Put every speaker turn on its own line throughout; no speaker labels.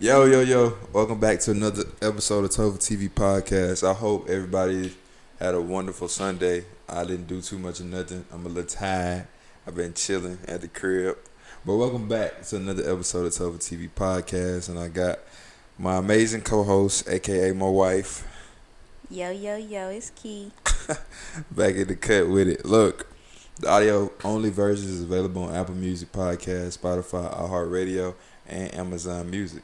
Yo, yo, yo. Welcome back to another episode of TopherTvPodcast. I hope everybody had a wonderful Sunday. I didn't do too much of nothing. I'm a little tired. I've been chilling at the crib. But welcome back to another episode of TopherTvPodcast. And I got my amazing co-host, a.k.a. my wife.
Yo, yo, yo, it's Key.
Back in the cut with it. Look, the audio only version is available on Apple Music Podcast, Spotify, iHeartRadio, and Amazon Music.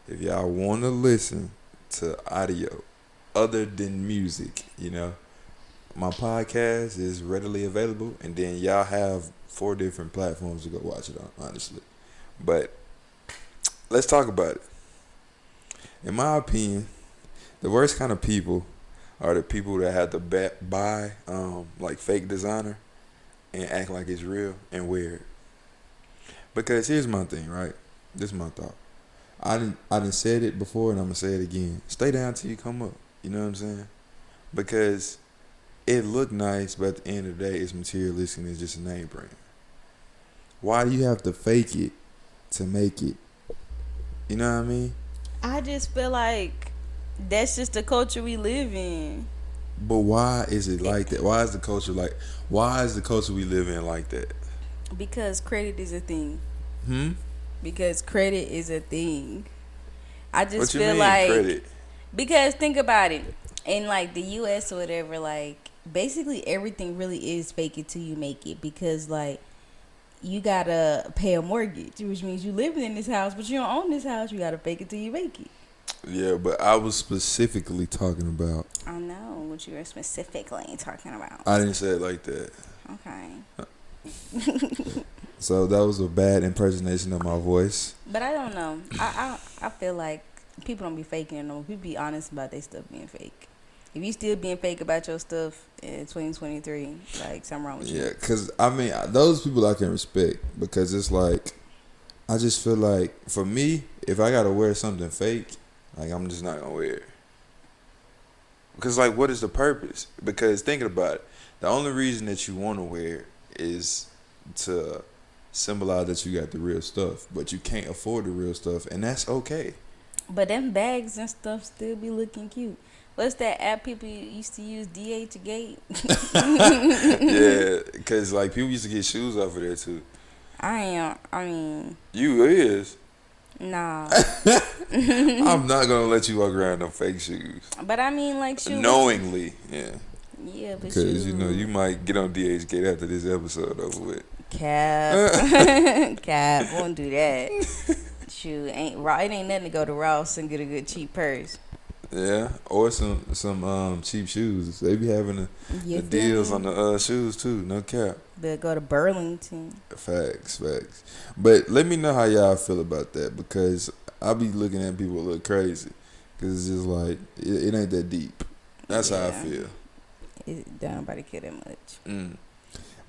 If y'all want to listen to audio other than music, my podcast is readily available, and then y'all have 4 different platforms to go watch it on, honestly. But let's talk about it. In my opinion, the worst kind of people are the people that have to buy like fake designer and act like it's real and wear it. Because here's my thing, right? This is my thought. I didn't said it before, and I'm gonna say it again. Stay down till you come up. You know what I'm saying? Because it look nice, but at the end of the day, it's materialistic and it's just a name brand. Why do you have to fake it to make it? You know what I mean?
I just feel like that's just the culture we live in.
But why is it like that? Why is the culture we live in like that?
Because credit is a thing.
Hmm?
Because credit is a thing. I just
What you
feel
mean,
like
credit?
because think about it. In like the US or whatever, like basically everything really is fake it till you make it, because like you gotta pay a mortgage, which means you living in this house, but you don't own this house. You gotta fake it till you make it.
Yeah, but I was specifically talking about.
I know what you were specifically talking about.
I didn't say it like that.
Okay.
So that was a bad impersonation of my voice.
But I don't know. I feel like people don't be faking it no more. People be honest about their stuff being fake. If you still being fake about your stuff in 2023, like something wrong with you.
Yeah, because, I mean, those people I can respect, because it's like, I just feel like, for me, if I got to wear something fake, like, I'm just not going to wear it. Because, like, what is the purpose? Because thinking about it, the only reason that you want to wear it is to symbolize that you got the real stuff, but you can't afford the real stuff, and that's okay.
But them bags and stuff still be looking cute. What's that app people used to use, DH Gate?
Yeah, because like people used to get shoes off of there too.
I mean,
You is.
nah.
I'm not gonna let you walk around in them fake shoes.
But I mean, like shoes.
Knowingly, yeah.
Yeah, but
Because you might get on DH Gate after this episode over with.
Cap, won't do that. Shoot, it ain't nothing to go to Ross and get a good cheap purse.
Yeah, or some cheap shoes. They be having the deals on the shoes too. No cap.
Better go to Burlington.
Facts. But let me know how y'all feel about that, because I be looking at people look crazy, because it's just like it ain't that deep. That's how I feel.
Don't nobody care that much.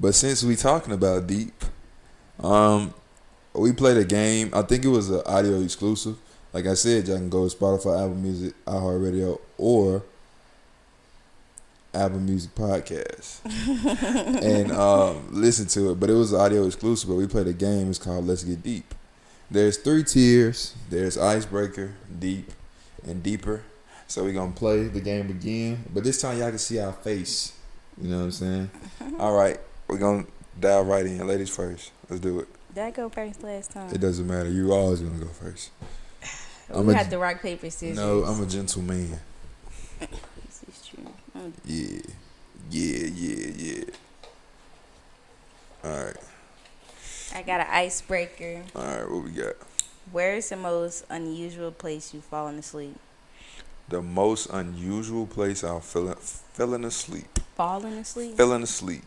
But since we talking about deep, we played a game. I think it was an audio exclusive. Like I said, y'all can go to Spotify, Apple Music, iHeartRadio, or Apple Music Podcast and listen to it. But it was an audio exclusive. But we played a game. It's called Let's Get Deep. There's 3 tiers. There's Icebreaker, Deep, and Deeper. So we're going to play the game again. But this time y'all can see our face. You know what I'm saying? All right. We're going to dive right in. Ladies first. Let's do it.
Did I go first last time?
It doesn't matter. You always going to go first.
We had the rock, paper, scissors.
No, I'm a gentleman.
This is true.
Yeah. All right.
I got an icebreaker.
All right, what we got?
Where is the most unusual place you've fallen asleep?
The most unusual place I've fallen asleep.
Falling asleep?
Falling asleep.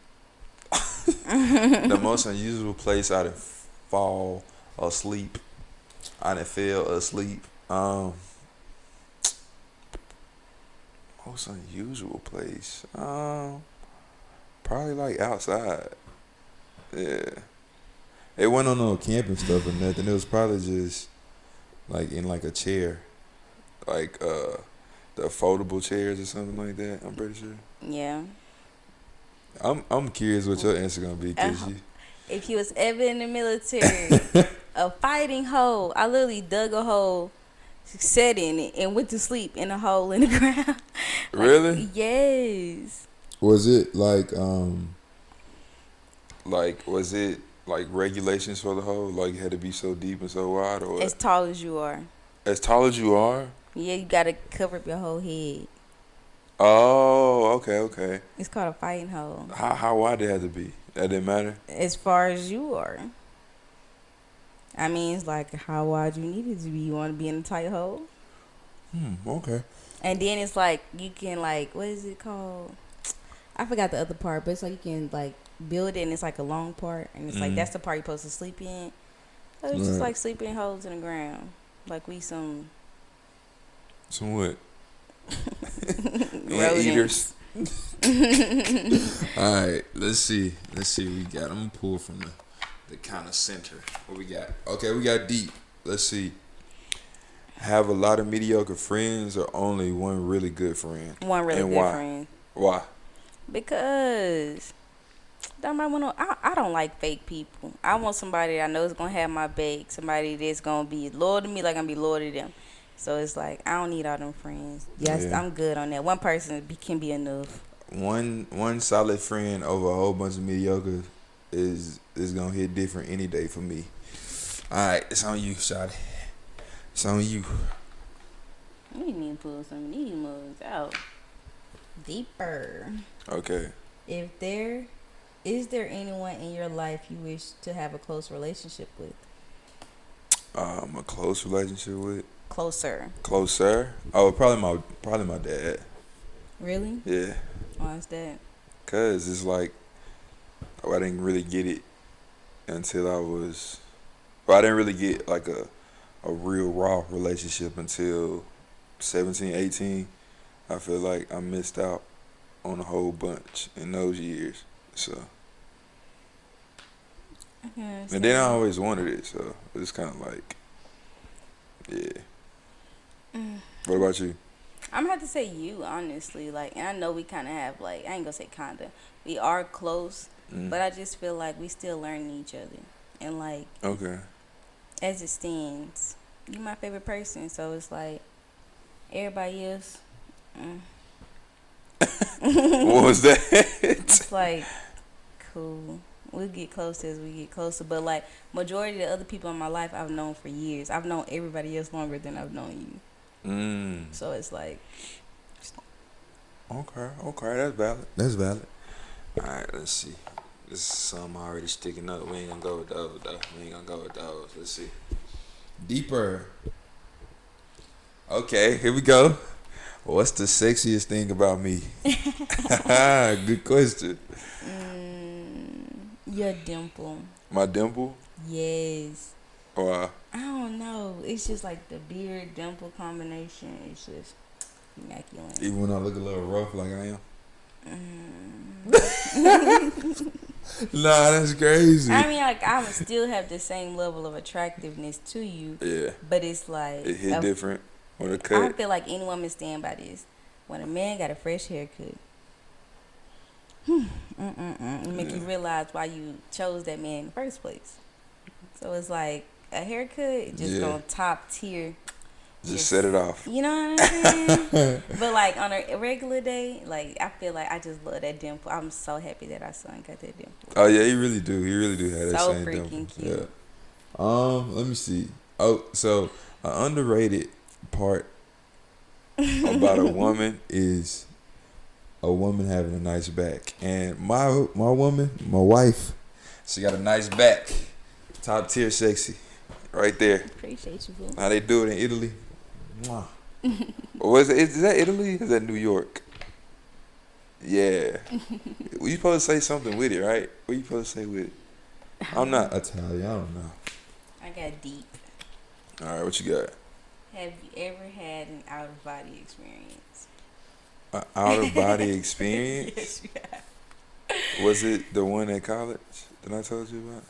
The most unusual place I done fall asleep. I done fell asleep. Most unusual place. Probably like outside. Yeah. It wasn't on no camping stuff or nothing. It was probably just like in like a chair. Like the foldable chairs or something like that, I'm pretty sure.
Yeah.
I'm curious what your answer gonna be, cause
if you was ever in the military, a fighting hole. I literally dug a hole sat in it and went to sleep in a hole in the ground.
Really?
Yes.
Was it like was it like regulations for the hole? Like it had to be so deep and so wide, or
As tall as you are.
as tall as you are?
Yeah, you gotta cover up your whole head.
Oh, okay.
It's called a fighting hole.
How wide did it have to be? That didn't matter.
As far as you are. I mean, it's like how wide you need it to be. You want to be in a tight hole?
Okay.
And then it's like you can like, what is it called? I forgot the other part, but it's like you can like build it and it's like a long part. And it's like that's the part you're supposed to sleep in. So it's just like sleeping in holes in the ground. Like we some
what?
rodents.
Eaters. All right, let's see. We got. I'm gonna pull from the kind of center. What we got? Okay, we got deep. Let's see. Have a lot of mediocre friends or only one really good friend?
One really good friend.
Why?
Because I don't like fake people. I want somebody that I know is gonna have my back. Somebody that's gonna be loyal to me, like I'm gonna be loyal to them. So it's like I don't need all them friends. Yes, yeah. I'm good on that. One person can be enough.
One solid friend over a whole bunch of mediocre is gonna hit different any day for me. All right, it's on you, Shotty. It's on you.
We need to pull some of these mugs out deeper.
Okay.
Is there anyone in your life you wish to have a close relationship with?
A close relationship with?
Closer.
Oh, probably my dad.
Really?
Yeah.
Why is that?
Cause it's like I didn't really get it until I didn't really get like a real raw relationship until 17, 18. I feel like I missed out on a whole bunch in those years. So. And then I always wanted it, so it's kind of like, yeah. What about you?
I'm gonna have to say you, honestly. Like, and I know we kind of have, like, I ain't gonna say kinda. We are close, but I just feel like we still learning each other. And, like,
okay. As
it stands, you my favorite person, so it's like, everybody else.
What was that?
It's like, cool. We'll get closer as we get closer. But, like, majority of the other people in my life I've known for years. I've known everybody else longer than I've known you. So it's like.
Okay, that's valid. All right, let's see. This is something already sticking up. We ain't gonna go with those, though. Let's see. Deeper. Okay, here we go. What's the sexiest thing about me? Good question.
Your dimple.
My dimple?
Yes.
Why?
I don't know. It's just like the beard dimple combination. It's just immaculate.
Even when I look a little rough like I am? Nah, that's crazy.
I mean, like, I would still have the same level of attractiveness to you.
Yeah.
But it's like.
It hit different on a cut.
I feel like any woman stand by this. When a man got a fresh haircut, it make you realize why you chose that man in the first place. So it's like a haircut just gonna top tier.
Just set it off.
You know what I'm saying? But like on a regular day, like I feel like I just love that dimple. I'm so happy that our son got that dimple.
Oh yeah, he really do. He really do have that same dimple.
So freaking cute.
Yeah. Let me see. Oh, so an underrated part about a woman is a woman having a nice back, and my woman, my wife, she got a nice back, top tier sexy, right there.
Appreciate you, boo.
How they do it in Italy? Mwah. Is that Italy? Is that New York? Yeah. Well, you supposed to say something with it, right? What you supposed to say with it? I'm not Italian. I don't know.
I got deep.
All right, what you got?
Have you ever had an out of body experience?
An out of body experience?
Yes, you have.
Was it the one at college that I told you about?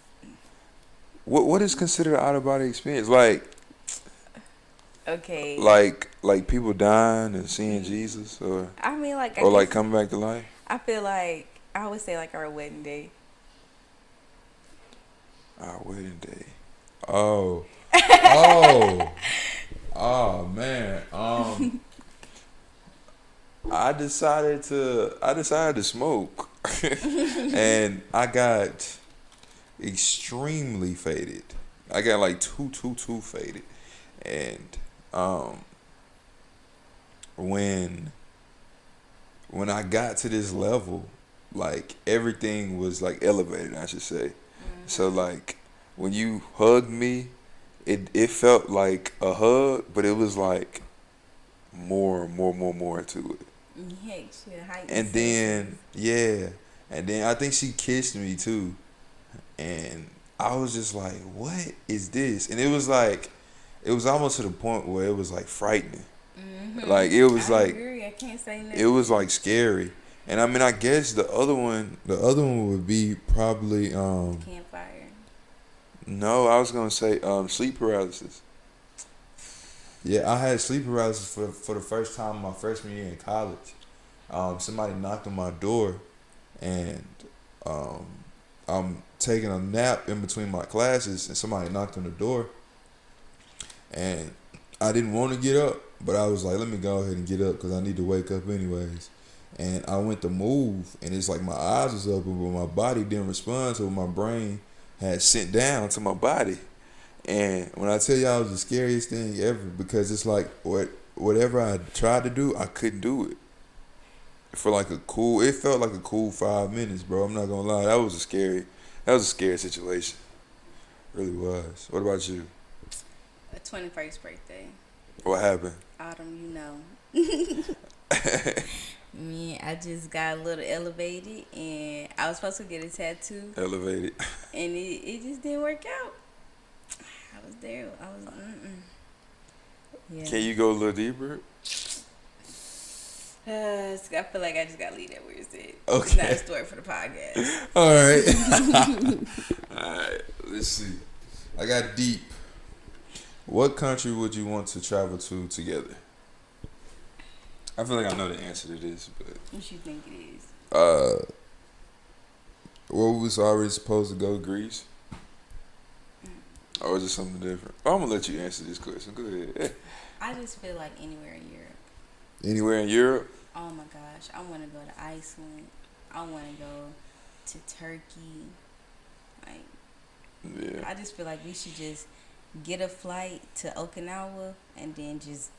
What is considered an out of body experience? Like,
okay.
Like people dying and seeing Jesus, or
I mean, like,
or like coming back to life.
I feel like I would say like our wedding day.
Our wedding day. Oh. Oh man. I decided to smoke, and I got extremely faded. I got like too faded, and um, when I got to this level, like everything was like elevated, I should say. So like when you hugged me, it felt like a hug, but it was like more to it.
Heck, shit, heightened
And
senses.
then yeah, and then I think she kissed me too, and I was just like, "What is this?" And it was almost to the point where it was like frightening. Like
I agree. I can't say
it
nothing.
was like scary. And I mean, I guess the other one would be probably
Campfire.
no, I was gonna say sleep paralysis. Yeah, I had sleep paralysis for the first time my freshman year in college. Somebody knocked on my door, and um, I'm taking a nap in between my classes, and somebody knocked on the door, and I didn't want to get up, but I was like, let me go ahead and get up because I need to wake up anyways. And I went to move, and it's like my eyes was open, but my body didn't respond to what my brain had sent down to my body. And when I tell y'all, it was the scariest thing ever because it's like whatever I tried to do, I couldn't do it. It felt like a cool 5 minutes, bro. I'm not gonna lie, that was a scary situation. It really was. What about you?
A 21st birthday.
What happened?
Autumn, you know. Me, I just got a little elevated, and I was supposed to get a tattoo,
Elevated.
and it just didn't work out. I was there. I was, yeah.
Can you go a little deeper?
I feel like I just got to leave that where it's at.
Okay.
It's not a story for the podcast.
All right. All right. Let's see. I got deep. What country would you want to travel to together? I feel like I know the answer to this, but
What you think it is?
Well, we was already supposed to go to Greece, or is it something different? I'm gonna let you answer this question. Go ahead.
I just feel like anywhere in Europe.
Anywhere in Europe?
Oh my gosh, I want to go to Iceland. I want to go to Turkey. Like,
Yeah.
I just feel like we should just get a flight to Okinawa and then just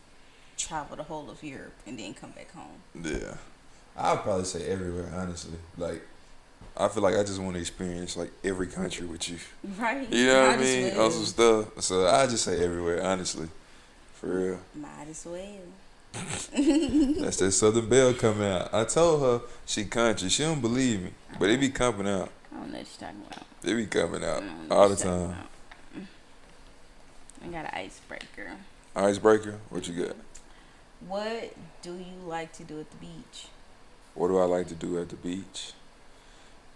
travel the whole of Europe and then come back home.
Yeah. I'd probably say everywhere, honestly. Like, I feel like I just want to experience like every country with you.
Right?
You know what I
Might as
mean?
well.
On some stuff. So I just say everywhere, honestly. For real.
Might as well.
That's that Southern Belle coming out. I told her she country. She don't believe me, but it be coming out.
I don't know what you're talking about.
It be coming out
I don't know
all the
what you're talking
time.
about. I got an icebreaker.
Icebreaker? What you got?
What do you like to do at the beach?
What do I like to do at the beach?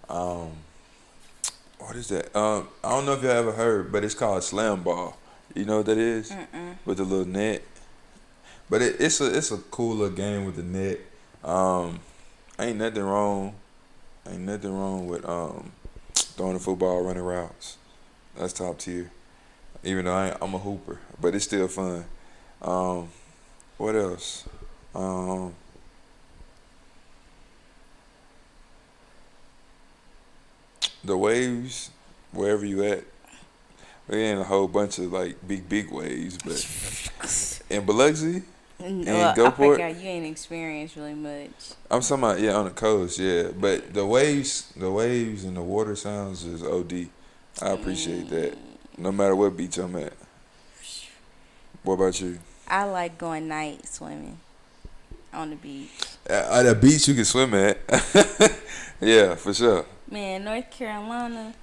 What is that? I don't know if y'all ever heard, but it's called slam ball. You know what that is? With the little net. But it's a cool little game with the net. Ain't nothing wrong. Ain't nothing wrong with throwing the football, running routes. That's top tier. Even though I'm a hooper, but it's still fun. What else? The waves, wherever you at. We ain't a whole bunch of like big waves, but in Biloxi and
I
Gulfport.
forgot you ain't experienced really much.
I'm talking about on the coast, yeah. But the waves and the water sounds is OD. I appreciate that. No matter what beach I'm at. What about you?
I like going night swimming on the beach.
At a beach you can swim at. Yeah, for sure.
Man, North Carolina.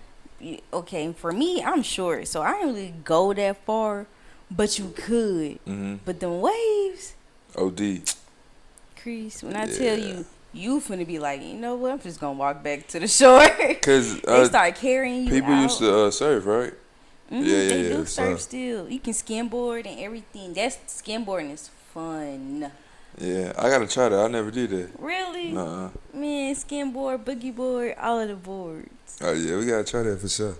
Okay, for me, I'm short, so I didn't really go that far. But you could. But them waves,
OD.
Chris, when I tell you finna be like, you know what? I'm just gonna walk back to the shore.
Cause
they start carrying you
people
out.
used to surf, right?
They do surf
so.
still. You can skimboard and everything. That's skimboarding is fun.
Yeah, I gotta try that. I never did that.
Really?
Nuh-uh.
Man, skimboard, boogie board, all of the boards.
Oh yeah, we gotta try that for sure.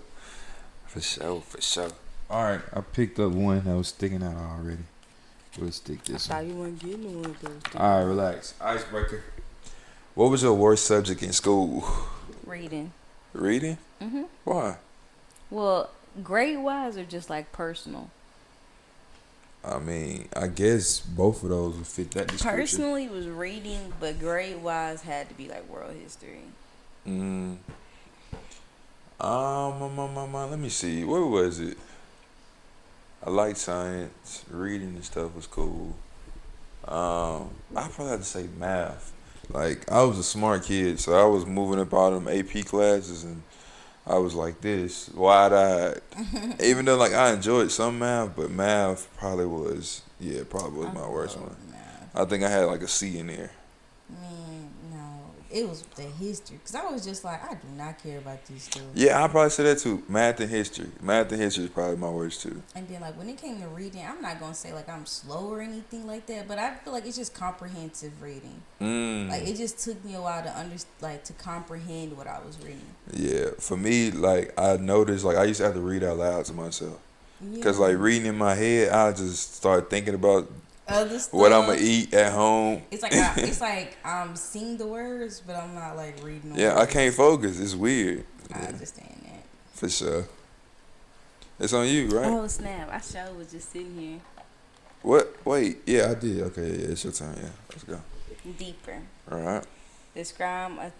For sure. All right, I picked up one that was sticking out already. We'll stick
I
this
thought
one.
you weren't getting one of those.
All right, relax. Icebreaker. What was your worst subject in school?
Reading.
Reading?
Mhm.
Why?
Well, grade wise or just like personal.
I mean, I guess both of those would fit that description.
Personally, was reading, but grade wise had to be like world history.
Let me see. What was it? I like science. Reading and stuff was cool. I probably have to say math. Like, I was a smart kid, so I was moving up all them AP classes, and I was like this, wide-eyed. Even though, like, I enjoyed some math, but math probably was my worst one.
Math.
I think I had, like, a C in there.
Man, no. It was the history. Because I was just like, I do not care about these stuff.
Yeah, I probably say that, too. Math and history. Math and history is probably my worst, too.
And then, like, when it came to reading, I'm not going to say, like, I'm slow or anything like that, but I feel like it's just comprehensive reading. Like, it just took me a while to comprehend what I was reading.
Yeah, for me, like, I noticed, like, I used to have to read out loud to myself. Because, like, reading in my head, I just start thinking about
other stuff.
What I'm going to eat at home.
It's like I'm seeing the words, but I'm not, like, reading the
words. I can't focus. It's weird.
I understand that.
For sure. It's on you, right?
Oh, snap. I sure was just sitting here.
What? Wait. Yeah, I did. Okay, yeah, it's your turn. Yeah, let's go.
Deeper.
All right.
Describe a...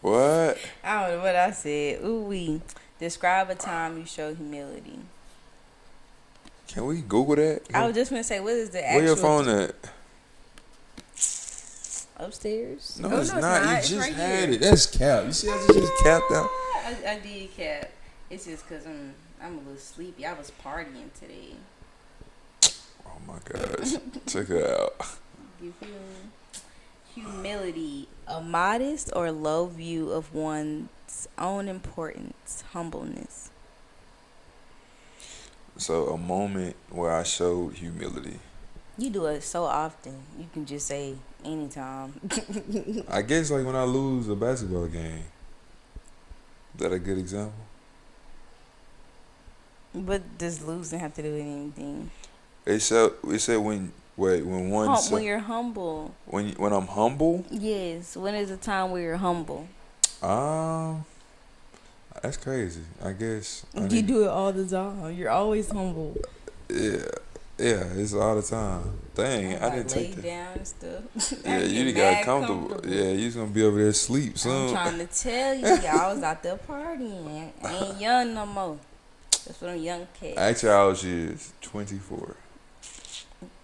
What?
I don't know what I said. Ooh-wee. Describe a time you showed humility.
Can we Google that?
I was just going to say, what is the actual...
Where your phone at?
Upstairs?
No, it's not. You
It's
just
right
had
here.
it. That's cap. You see, I just capped out.
I did cap. It's just because I'm a little sleepy. I was partying today.
Oh my gosh. Check it out.
You feel me? Humility. A modest or low view of one's own importance. Humbleness.
So, a moment where I showed humility.
You do it so often. You can just say anytime.
I guess like when I lose a basketball game. Is that a good example?
But does losing have to do with anything?
It said when
you're humble.
When I'm humble?
Yes. When is a time where you're humble?
That's crazy. I guess.
You do it all the time. You're always humble.
Yeah, it's all the time. Dang, I didn't take that.
Down and stuff.
Yeah, you got comfortable. Yeah, you gonna be over there asleep soon.
I'm trying to tell you, I was out there partying. I ain't young no more. That's what them young cats.
Actually, I was years 24.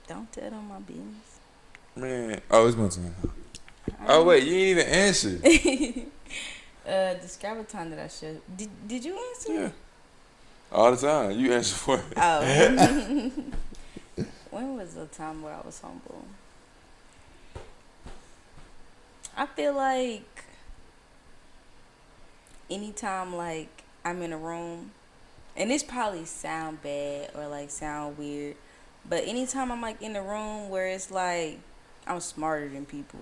Don't tell them my business.
Man, it's my turn. Oh wait, you ain't even answered.
Describe a time that I showed. Did you answer?
Yeah. All the time. You answer for it.
Oh. When was the time where I was humble? I feel like anytime like I'm in a room, and this probably sound bad or like sound weird, but anytime I'm like in a room where it's like I'm smarter than people.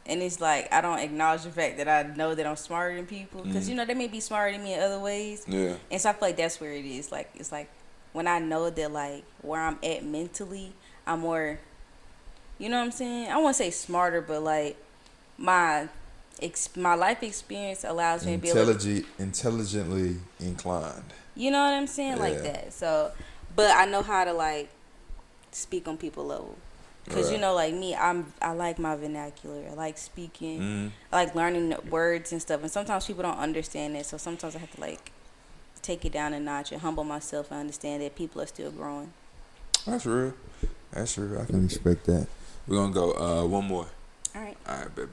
And it's like I don't acknowledge the fact that I know that I'm smarter than people, because you know they may be smarter than me in other ways.
Yeah. And
so I feel like that's where it is. Like it's like when I know that like where I'm at mentally, I'm more, you know what I'm saying? I won't say smarter, but like my life experience allows me to be
intelligently inclined.
You know what I'm saying? Yeah. Like that. So, but I know how to like speak on people level. Because, you know, like me, I like my vernacular. I like speaking. Mm-hmm. I like learning words and stuff. And sometimes people don't understand it. So sometimes I have to, like, take it down a notch and humble myself and understand that people are still growing.
That's real. That's real. I can respect that. We're going to go one more.
All right.
All right, bet.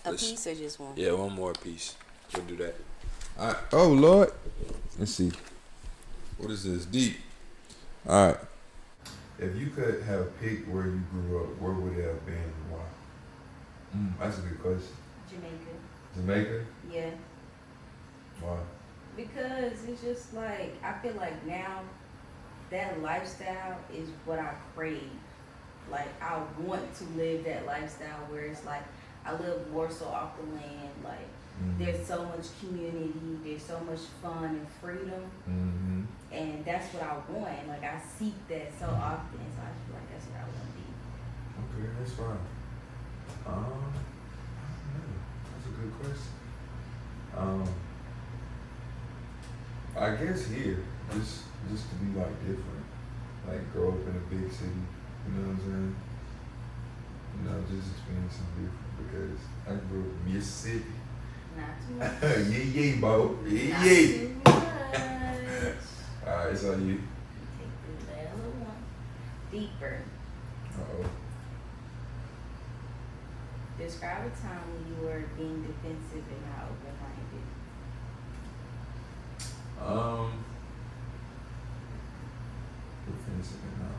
A piece or just one?
Yeah, one more piece. We'll do that. All right. Oh, Lord. Let's see. What is this? Deep. All right. If you could have picked where you grew up, where would it have been and why? That's a good question. Jamaica?
Yeah.
Why?
Because it's just like, I feel like now that lifestyle is what I crave. Like, I want to live that lifestyle where it's like, I live more so off the land. Like, there's so much community, there's so much fun and freedom. Mm-hmm. And and that's what I want. Like I seek that so often, so I feel like that's what I want to be.
Okay, that's fine. That's a good question. I guess here, just to be like different, like grow up in a big city. You know what I'm saying? You know, just experience something different because I grew up in Mississippi.
Not too much.
Yeah, Bo.
Not
Yeah.
too much.
Alright, it's on you.
Take the little one deeper.
Uh-oh.
Describe a time when you were being defensive and not open-minded.
Defensive and not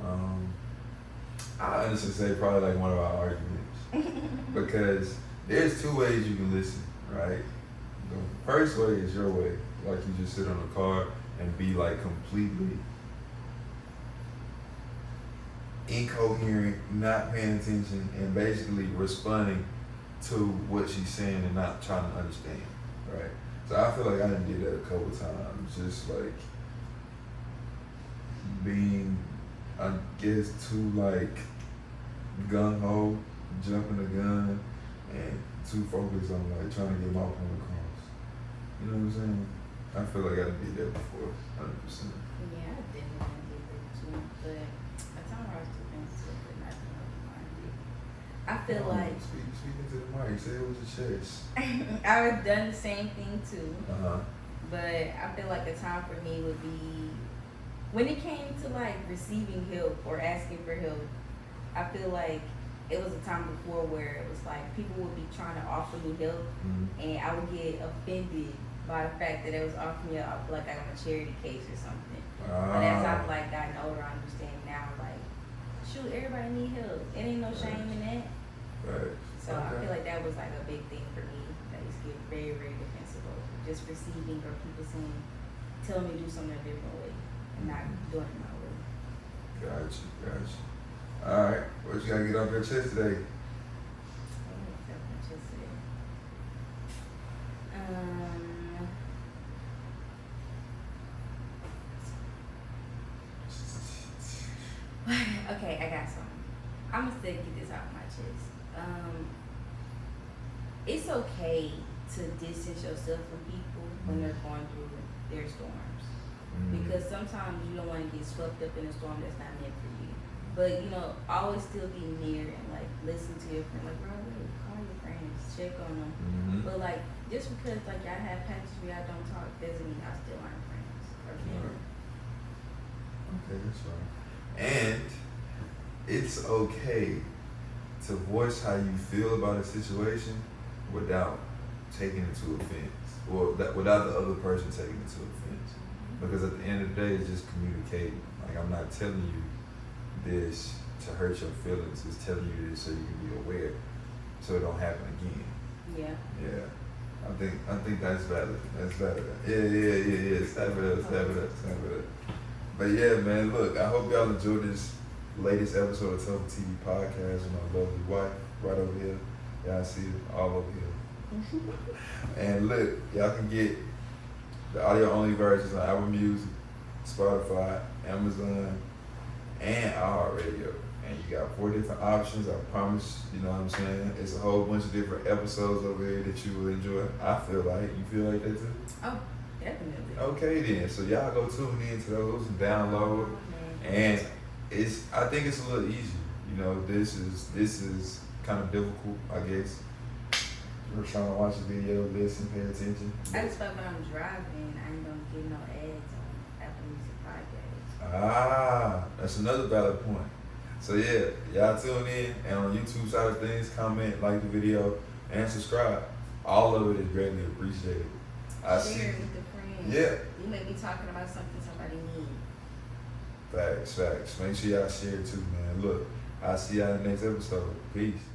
open-minded. I honestly say probably like one of our arguments because there's two ways you can listen, right? The first way is your way, like you just sit on the car and be like completely incoherent, not paying attention, and basically responding to what she's saying and not trying to understand, right? So I feel like I done did that a couple times, just like being, I guess, too like gung ho, jumping the gun, and too focused on like trying to get my point across. You know what I'm saying? I feel like I done did that before, 100%.
Yeah, I definitely did that too, but a time where I was defensive but not being open-minded. I feel like
Speaking to the mic, say it with your chest.
I've done the same thing too.
Uh-huh.
But I feel like a time for me would be when it came to like receiving help or asking for help. I feel like it was a time before where it was like people would be trying to offer me help, and I would get offended by the fact that it was offering me like I'm a charity case or something. But as I've like gotten older, I understand now like, shoot, everybody need help. It ain't no shame in that.
Right.
So I feel like that was like a big thing for me that I used to get very, very defensive over. Just receiving or people saying, telling me to do something a different way and not doing it my way.
Gotcha. Alright, what you gotta get off your chest today?
Okay, I got something. I'm gonna still get this off my chest. It's okay to distance yourself from people when they're going through their storms. Because sometimes you don't want to get swept up in a storm that's not meant for you. But you know, always still be near and like listen to your friend. Like, bro, wait, call your friends, check on them. But like, just because like y'all have patches where y'all don't talk doesn't mean y'all still aren't friends or family.
Okay, that's right. And it's okay to voice how you feel about a situation without taking it to offense, or without the other person taking it to offense. Because at the end of the day, it's just communicating. Like, I'm not telling you this to hurt your feelings. It's telling you this so you can be aware, so it don't happen again. Yeah. I think that's valid. That's valid. Yeah. Step it up. But yeah, man, look, I hope y'all enjoyed this latest episode of TopherTvPodcast with my lovely wife right over here. Y'all see it all over here. And look, y'all can get the audio only versions on Apple Music, Spotify, Amazon, and iHeartRadio. And you got 4 different options, I promise, you know what I'm saying? It's a whole bunch of different episodes over here that you will enjoy. I feel like, you feel like that too?
Oh, definitely.
Okay then, so y'all go tune in to those and download. And I think it's a little easier. You know, this is kind of difficult, I guess. We're trying to watch a video, listen, pay attention.
I just felt when I'm driving, I ain't gonna get no ads on Apple Music Podcast.
That's another valid point. So yeah, y'all tune in, and on YouTube side of things, comment, like the video, and subscribe. All of it is greatly appreciated.
Share it with a friend.
Yeah.
You may be talking about something somebody needs.
Facts. Make sure y'all share it too, man. Look, I'll see y'all in the next episode. Peace.